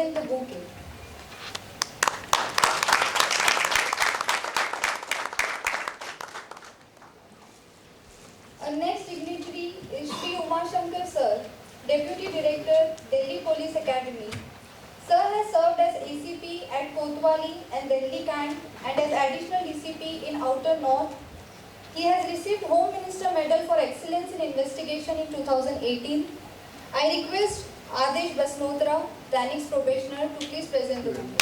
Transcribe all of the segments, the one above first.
present the bouquet. Our next dignitary is Shri Umashankar Sir, Deputy Director, Delhi Police Academy. Sir has served as ACP at Kotwali and Delhi Camp and as Additional DCP in Outer North. He has received Home Minister Medal for Excellence in Investigation in 2018. I request Adesh Basnotra, Planning Probationer, to please present the bouquet.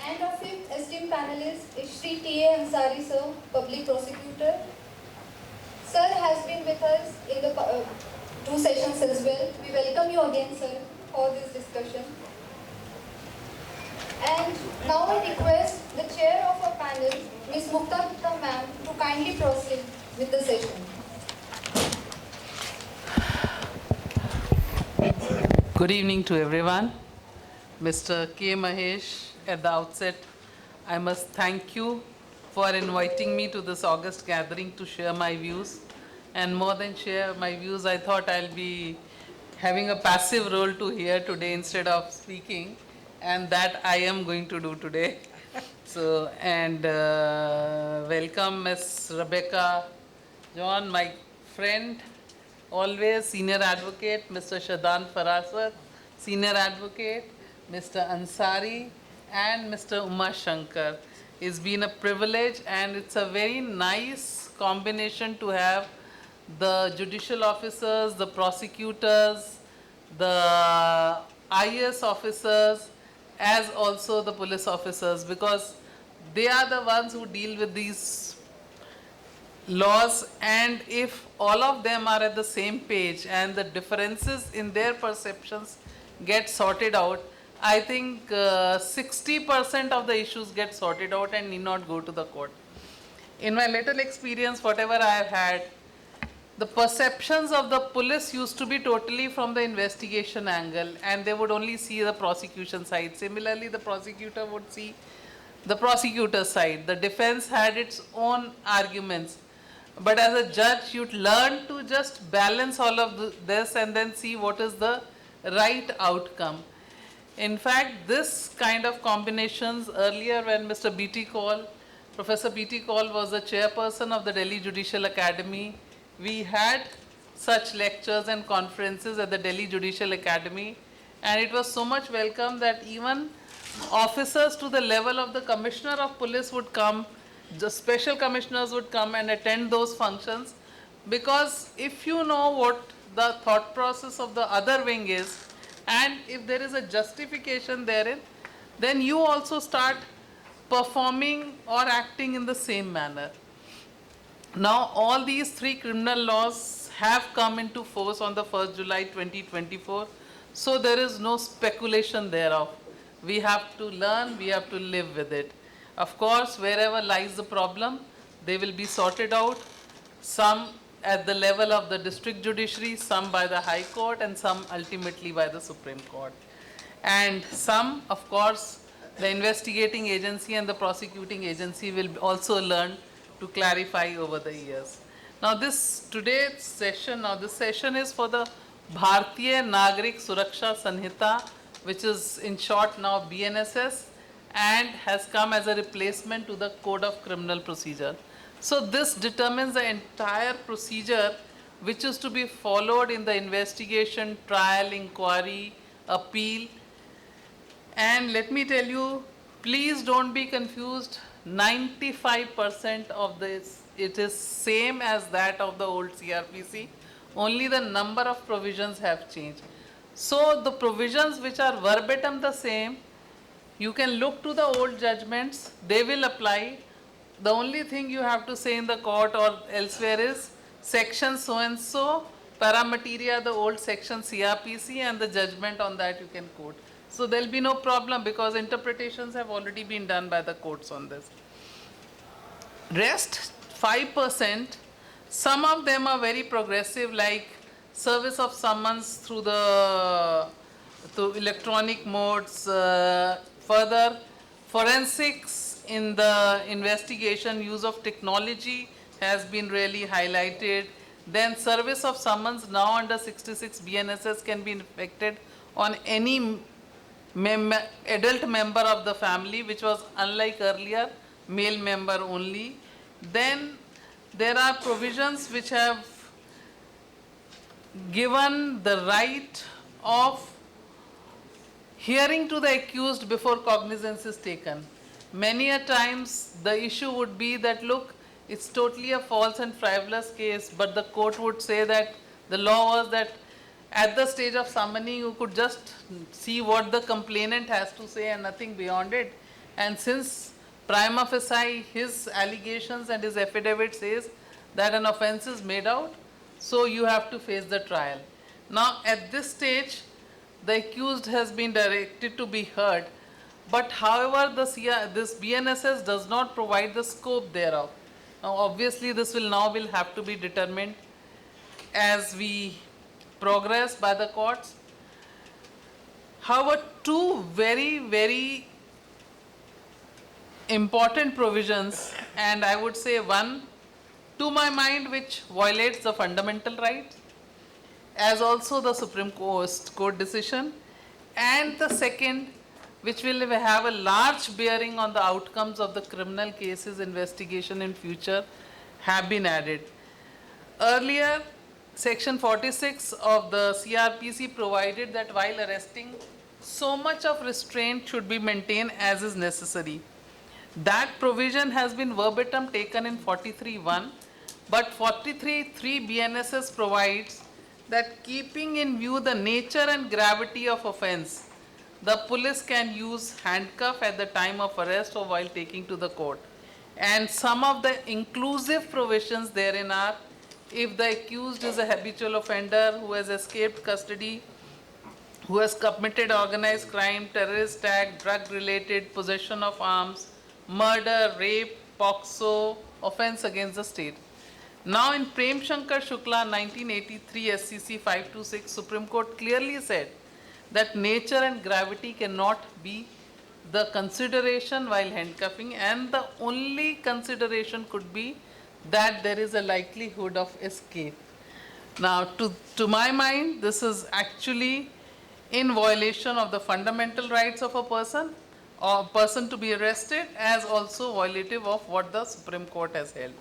And our fifth esteemed panelist is Shri T.A. Ansari Sir, Public Prosecutor. Sir has been with us in the two sessions as well. We welcome you again, sir, for this discussion. And now I request the chair of our panel, Ms. Mukta Gupta ma'am, to kindly proceed with the session. Good evening to everyone. Mr. K. Mahesh, at the outset, I must thank you for inviting me to this August gathering to share my views. And more than share my views, I thought I'll be having a passive role to hear today instead of speaking, and that I am going to do today. So, and welcome Ms. Rebecca John, my friend, always senior advocate, Mr. Shadan Farasat, senior advocate, Mr. Ansari, and Mr. Uma Shankar. It's been a privilege, and it's a very nice combination to have the judicial officers, the prosecutors, the IAS officers, as also the police officers, because they are the ones who deal with these laws, and if all of them are at the same page and the differences in their perceptions get sorted out, I think 60% of the issues get sorted out and need not go to the court. In my little experience, whatever I have had, the perceptions of the police used to be totally from the investigation angle, and they would only see the prosecution side. Similarly, the prosecutor would see the prosecutor side. The defense had its own arguments. But as a judge, you'd learn to just balance all of this and then see what is the right outcome. In fact, this kind of combinations earlier when Mr. B.T. Kaul, Professor B.T. Kaul was the chairperson of the Delhi Judicial Academy, we had such lectures and conferences at the Delhi Judicial Academy, and it was so much welcome that even officers to the level of the Commissioner of Police would come, the special commissioners would come and attend those functions, because if you know what the thought process of the other wing is, and if there is a justification therein, then you also start performing or acting in the same manner. Now, all these three criminal laws have come into force on the 1st July 2024, so there is no speculation thereof. We have to learn, we have to live with it. Of course, wherever lies the problem, they will be sorted out, some at the level of the district judiciary, some by the High Court, and some ultimately by the Supreme Court. And some, of course, the investigating agency and the prosecuting agency will also learn to clarify over the years. Now this session is for the Bharatiya Nagrik Suraksha Sanhita, which is in short now BNSS, and has come as a replacement to the Code of Criminal Procedure. So this determines the entire procedure which is to be followed in the investigation, trial, inquiry, appeal. And let me tell you, please don't be confused, 95% of this, it is same as that of the old CRPC, only the number of provisions have changed. So the provisions which are verbatim the same, you can look to the old judgments, they will apply. The only thing you have to say in the court or elsewhere is section so and so, paramateria the old section CRPC, and the judgment on that you can quote. So there will be no problem because interpretations have already been done by the courts on this. Rest 5%, some of them are very progressive, like service of summons through electronic modes, further forensics in the investigation, use of technology has been really highlighted, then service of summons now under 66 BNSS can be effected on any adult member of the family, which was unlike earlier, male member only. Then there are provisions which have given the right of hearing to the accused before cognizance is taken. Many a times the issue would be that, look, it's totally a false and frivolous case, but the court would say that the law was that at the stage of summoning you could just see what the complainant has to say and nothing beyond it. And since prima facie his allegations and his affidavit says that an offense is made out, so you have to face the trial. Now at this stage the accused has been directed to be heard, but however this BNSS does not provide the scope thereof. Now obviously this will have to be determined as we progress by the courts. However, two very important provisions, and I would say one to my mind which violates the fundamental rights, as also the Supreme Court decision, and the second which will have a large bearing on the outcomes of the criminal cases investigation in future, have been added. Earlier, Section 46 of the CRPC provided that while arresting, so much of restraint should be maintained as is necessary. That provision has been verbatim taken in 43(1), but 43(3) BNSS provides that keeping in view the nature and gravity of offense, the police can use handcuff at the time of arrest or while taking to the court. And some of the inclusive provisions therein are: if the accused is a habitual offender who has escaped custody, who has committed organized crime, terrorist act, drug-related, possession of arms, murder, rape, POXO, offense against the state. Now in Prem Shankar Shukla 1983 SCC 526, Supreme Court clearly said that nature and gravity cannot be the consideration while handcuffing, and the only consideration could be that there is a likelihood of escape. Now to my mind, this is actually in violation of the fundamental rights of a person or person to be arrested, as also violative of what the Supreme Court has held.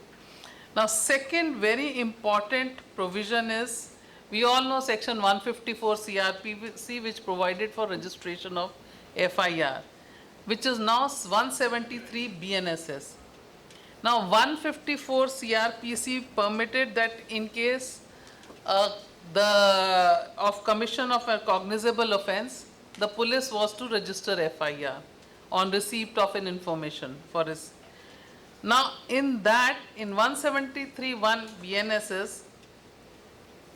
Now second very important provision is, we all know Section 154 CRPC, which provided for registration of FIR, which is now 173 BNSS. Now 154 CRPC permitted that in case of commission of a cognizable offense, the police was to register FIR on receipt of an information for his. Now in that, in 173(1) BNSS,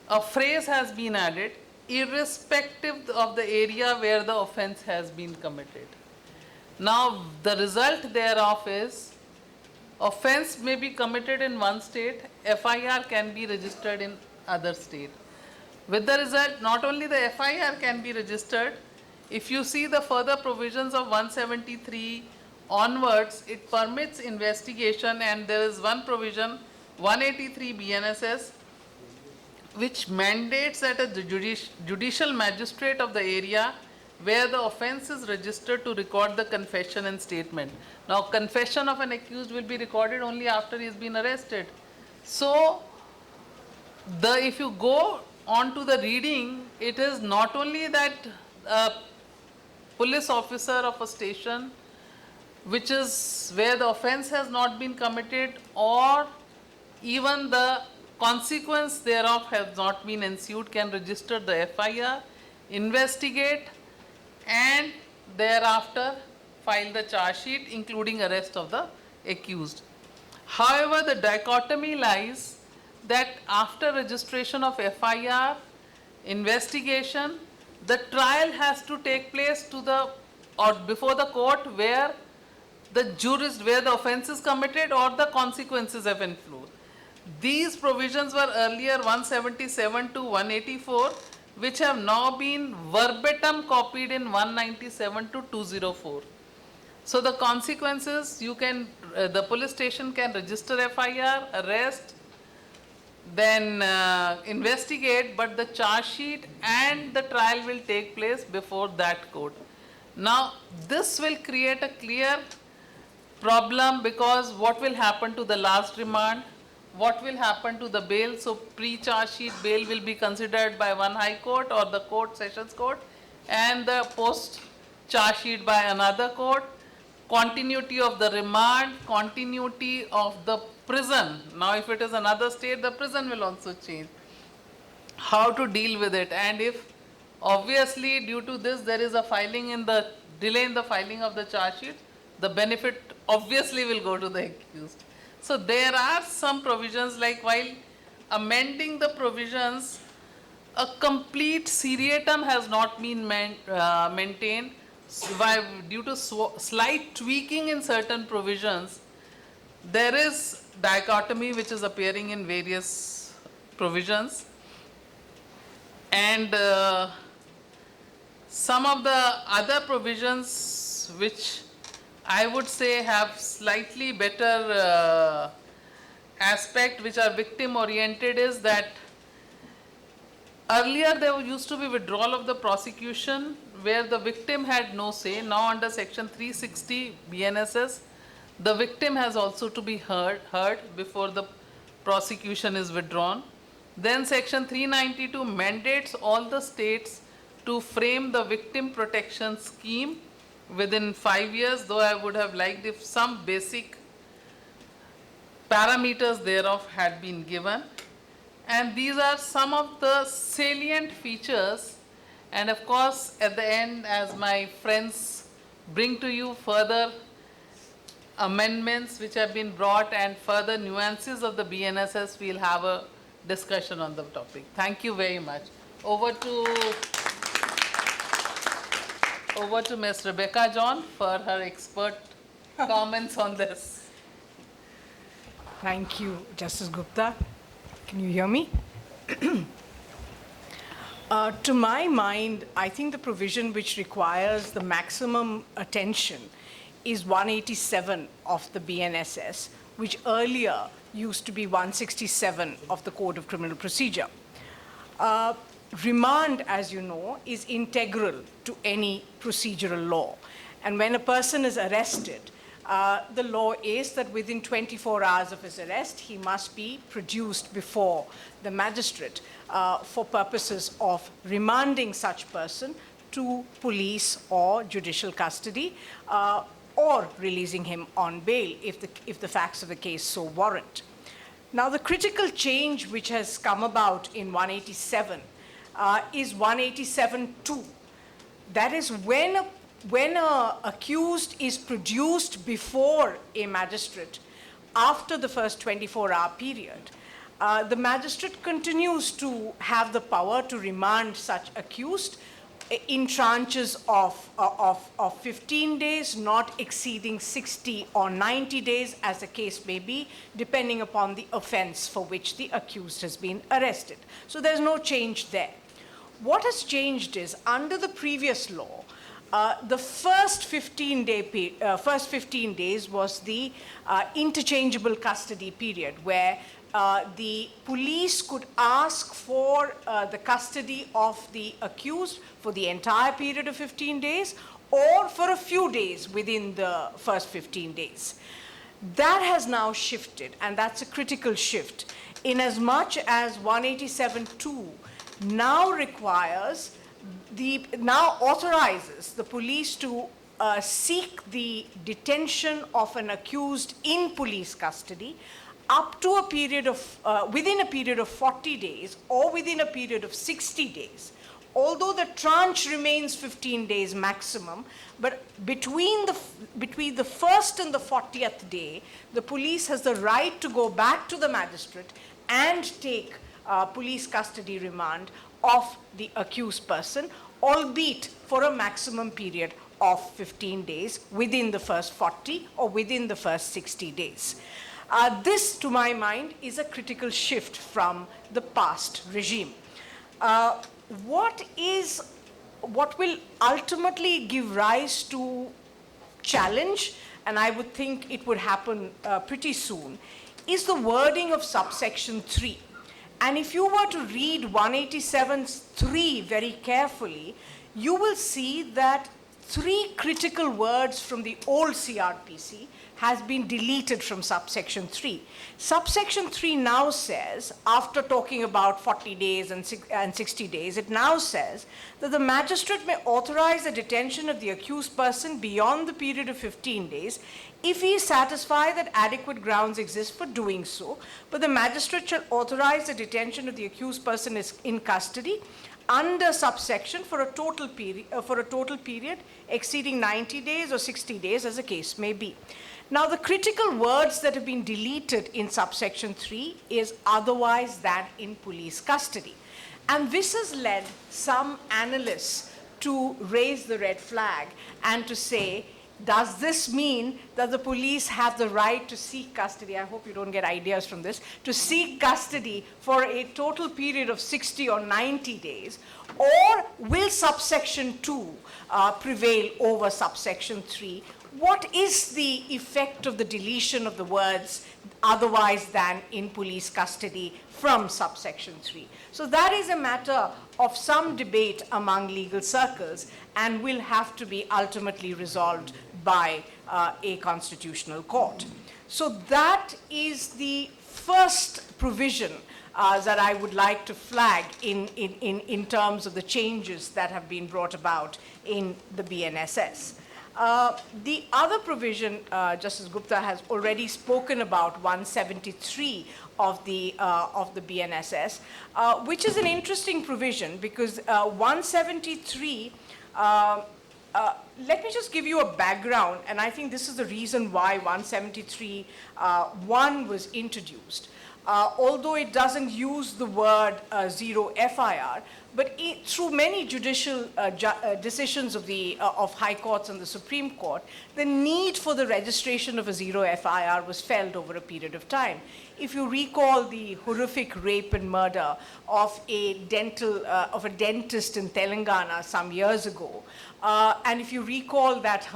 a phrase has been added: irrespective of the area where the offense has been committed. Now the result thereof is, offense may be committed in one state, FIR can be registered in other state. With the result, not only the FIR can be registered, if you see the further provisions of 173 onwards, it permits investigation, and there is one provision, 183 BNSS, which mandates that a judicial magistrate of the area where the offense is registered to record the confession and statement. Now confession of an accused will be recorded only after he has been arrested. So if you go on to the reading, it is not only that a police officer of a station which is where the offense has not been committed, or even the consequence thereof has not been ensued, can register the FIR, investigate, and thereafter file the charge sheet, including arrest of the accused. However, the dichotomy lies that after registration of FIR, investigation, the trial has to take place before the court where where the offense is committed or the consequences have influed. These provisions were earlier 177 to 184, which have now been verbatim copied in 197 to 204. So the consequences, the police station can register FIR, arrest, then investigate, but the charge sheet and the trial will take place before that court. Now, this will create a clear problem, because what will happen to the last remand? What will happen to the bail? So pre-charge sheet bail will be considered by one high court or the court, sessions court, and the post-charge sheet by another court. Continuity of the remand, continuity of the prison. Now if it is another state, the prison will also change. How to deal with it, and if obviously due to this there is a filing in the delay in the filing of the charge sheet, the benefit obviously will go to the accused. So there are some provisions, like while amending the provisions, a complete seriatim has not been maintained. Due to slight tweaking in certain provisions, there is dichotomy which is appearing in various provisions, and some of the other provisions which I would say have slightly better aspect, which are victim oriented, is that earlier there used to be withdrawal of the prosecution where the victim had no say. Now under section 360 BNSS, the victim has also to be heard before the prosecution is withdrawn. Then section 392 mandates all the states to frame the victim protection scheme within 5 years, though I would have liked if some basic parameters thereof had been given. And these are some of the salient features, and of course at the end, as my friends bring to you further amendments which have been brought and further nuances of the BNSS, we'll have a discussion on the topic. Thank you very much. Over to Ms. Rebecca John for her expert comments on this. Thank you, Justice Gupta. Can you hear me? To my mind, I think the provision which requires the maximum attention is 187 of the BNSS, which earlier used to be 167 of the Code of Criminal Procedure. Remand, as you know, is integral to any procedural law. And when a person is arrested, the law is that within 24 hours of his arrest, he must be produced before the magistrate for purposes of remanding such person to police or judicial custody, or releasing him on bail if the facts of the case so warrant. Now, the critical change which has come about in 187 is 187.2. That is when a accused is produced before a magistrate after the first 24-hour period, the magistrate continues to have the power to remand such accused in tranches of 15 days, not exceeding 60 or 90 days, as the case may be, depending upon the offense for which the accused has been arrested. So there's no change there. What has changed is, under the previous law, the first 15 days was the interchangeable custody period, where the police could ask for the custody of the accused for the entire period of 15 days or for a few days within the first 15 days. That has now shifted, and that's a critical shift, in as much as 187.2 now authorizes the police to seek the detention of an accused in police custody up to a period of, within a period of 40 days or within a period of 60 days. Although the tranche remains 15 days maximum, but between the first and the 40th day, the police has the right to go back to the magistrate and take police custody remand of the accused person, albeit for a maximum period of 15 days within the first 40 or within the first 60 days. This, to my mind, is a critical shift from the past regime. What will ultimately give rise to challenge, and I would think it would happen pretty soon, is the wording of subsection 3. And if you were to read 187(3) very carefully, you will see that 3 critical words from the old CRPC has been deleted from subsection 3. Subsection 3 now says, after talking about 40 days and 60 days, it now says that the magistrate may authorize the detention of the accused person beyond the period of 15 days if he is satisfied that adequate grounds exist for doing so, but the magistrate shall authorize the detention of the accused person is in custody under subsection for a total period exceeding 90 days or 60 days, as the case may be. Now, the critical words that have been deleted in subsection 3 is otherwise than in police custody. And this has led some analysts to raise the red flag and to say, does this mean that the police have the right to seek custody? I hope you don't get ideas from this. To seek custody for a total period of 60 or 90 days? Or will subsection 2 prevail over subsection 3? What is the effect of the deletion of the words otherwise than in police custody from subsection 3? So that is a matter of some debate among legal circles and will have to be ultimately resolved by a constitutional court. So that is the first provision that I would like to flag in terms of the changes that have been brought about in the BNSS. The other provision, Justice Gupta has already spoken about 173 of the BNSS, which is an interesting provision because 173, let me just give you a background, and I think this is the reason why 173(1) was introduced. Although it doesn't use the word zero FIR, but through many judicial decisions of high courts and the Supreme Court, the need for the registration of a zero FIR was felt over a period of time. If you recall the horrific rape and murder of a dentist in Telangana some years ago, and if you recall that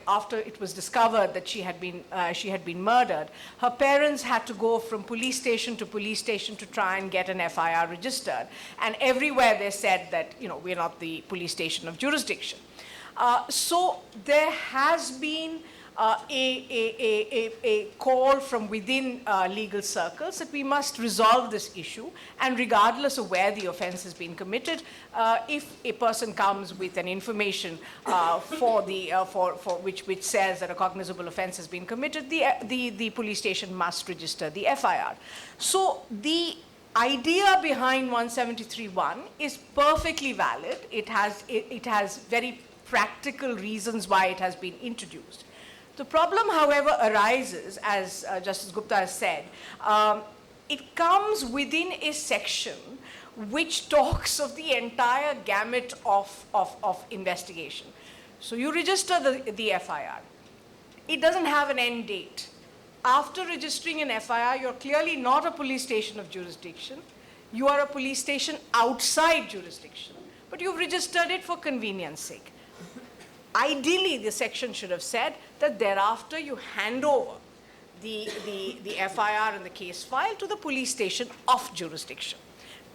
after it was discovered that she had been murdered, her parents had to go from police station to try and get an FIR registered, and everywhere they said that we're not the police station of jurisdiction. So there has been a call from within legal circles that we must resolve this issue, and regardless of where the offense has been committed, if a person comes with an information which says that a cognizable offense has been committed, the police station must register the FIR. So the idea behind 173(1) is perfectly valid. It has very practical reasons why it has been introduced. The problem, however, arises, as Justice Gupta has said, it comes within a section which talks of the entire gamut of investigation. So you register the FIR. It doesn't have an end date. After registering an FIR, you're clearly not a police station of jurisdiction. You are a police station outside jurisdiction, but you've registered it for convenience sake. Ideally, the section should have said that thereafter you hand over the FIR and the case file to the police station of jurisdiction.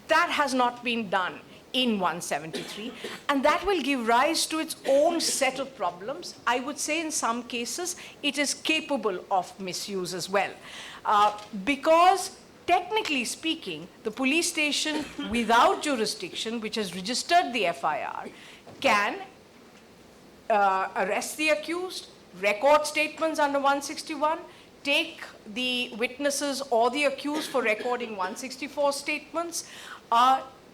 That has not been done in 173, and that will give rise to its own set of problems. I would say in some cases it is capable of misuse as well, because technically speaking, the police station without jurisdiction, which has registered the FIR, can arrest the accused, record statements under 161, take the witnesses or the accused for recording 164 statements.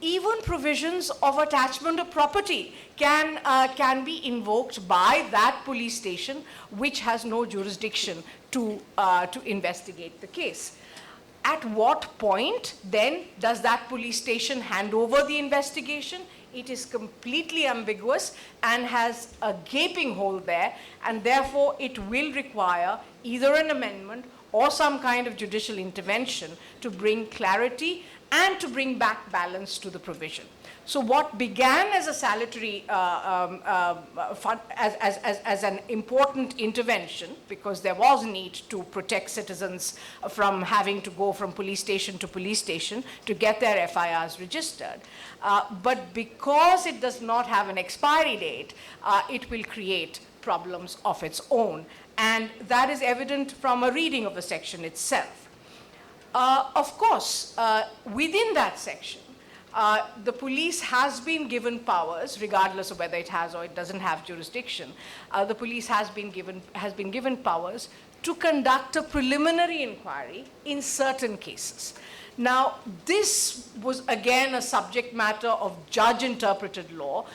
Even provisions of attachment of property can be invoked by that police station which has no jurisdiction to investigate the case. At what point then does that police station hand over the investigation? It is completely ambiguous and has a gaping hole there, and therefore it will require either an amendment or some kind of judicial intervention to bring clarity and to bring back balance to the provision. So what began as a salutary, as an important intervention, because there was a need to protect citizens from having to go from police station to get their FIRs registered. But because it does not have an expiry date, it will create problems of its own. And that is evident from a reading of the section itself. Of course, within that section, the police has been given powers, regardless of whether it has or it doesn't have jurisdiction. The police has been given powers to conduct a preliminary inquiry in certain cases. Now, this was again a subject matter of judge-interpreted law.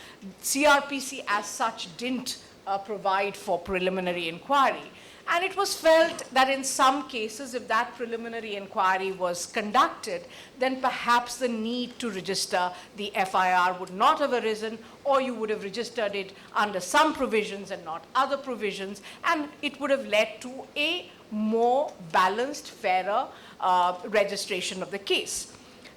CRPC as such didn't provide for preliminary inquiry. And it was felt that in some cases, if that preliminary inquiry was conducted, then perhaps the need to register the FIR would not have arisen, or you would have registered it under some provisions and not other provisions, and it would have led to a more balanced, fairer registration of the case.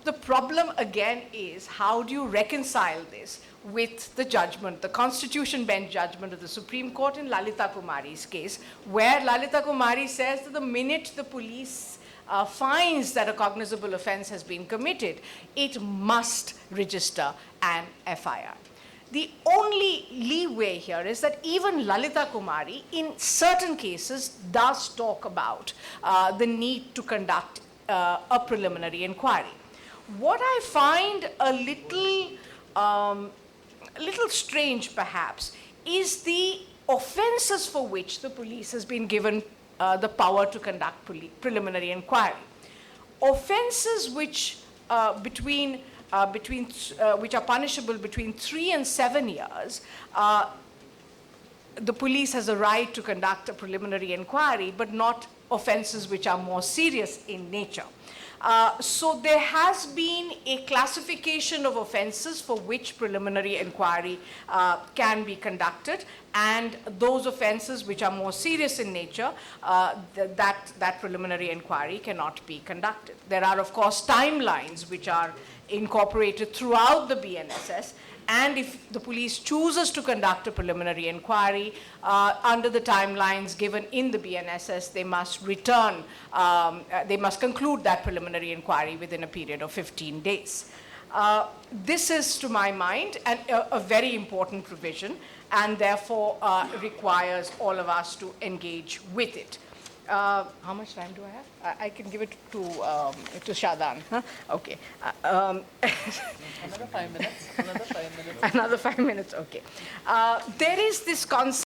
The problem again is, how do you reconcile this with the judgment, the Constitution Bench judgment of the Supreme Court in Lalita Kumari's case, where Lalita Kumari says that the minute the police finds that a cognizable offense has been committed, it must register an FIR. The only leeway here is that even Lalita Kumari, in certain cases, does talk about the need to conduct a preliminary inquiry. What I find a little strange, perhaps, is the offenses for which the police has been given the power to conduct preliminary inquiry. Offenses which which are punishable between 3 and 7 years, the police has a right to conduct a preliminary inquiry, but not offenses which are more serious in nature. So there has been a classification of offenses for which preliminary inquiry can be conducted, and those offenses which are more serious in nature, that preliminary inquiry cannot be conducted. There are, of course, timelines which are incorporated throughout the BNSS, and if the police chooses to conduct a preliminary inquiry under the timelines given in the BNSS, they must return, they must conclude that preliminary inquiry within a period of 15 days. This is, to my mind, a very important provision, and therefore requires all of us to engage with it. How much time do I have? I can give it to Shadan. Huh? Okay. Another 5 minutes. Another 5 minutes. Another 5 minutes, okay. There is this concept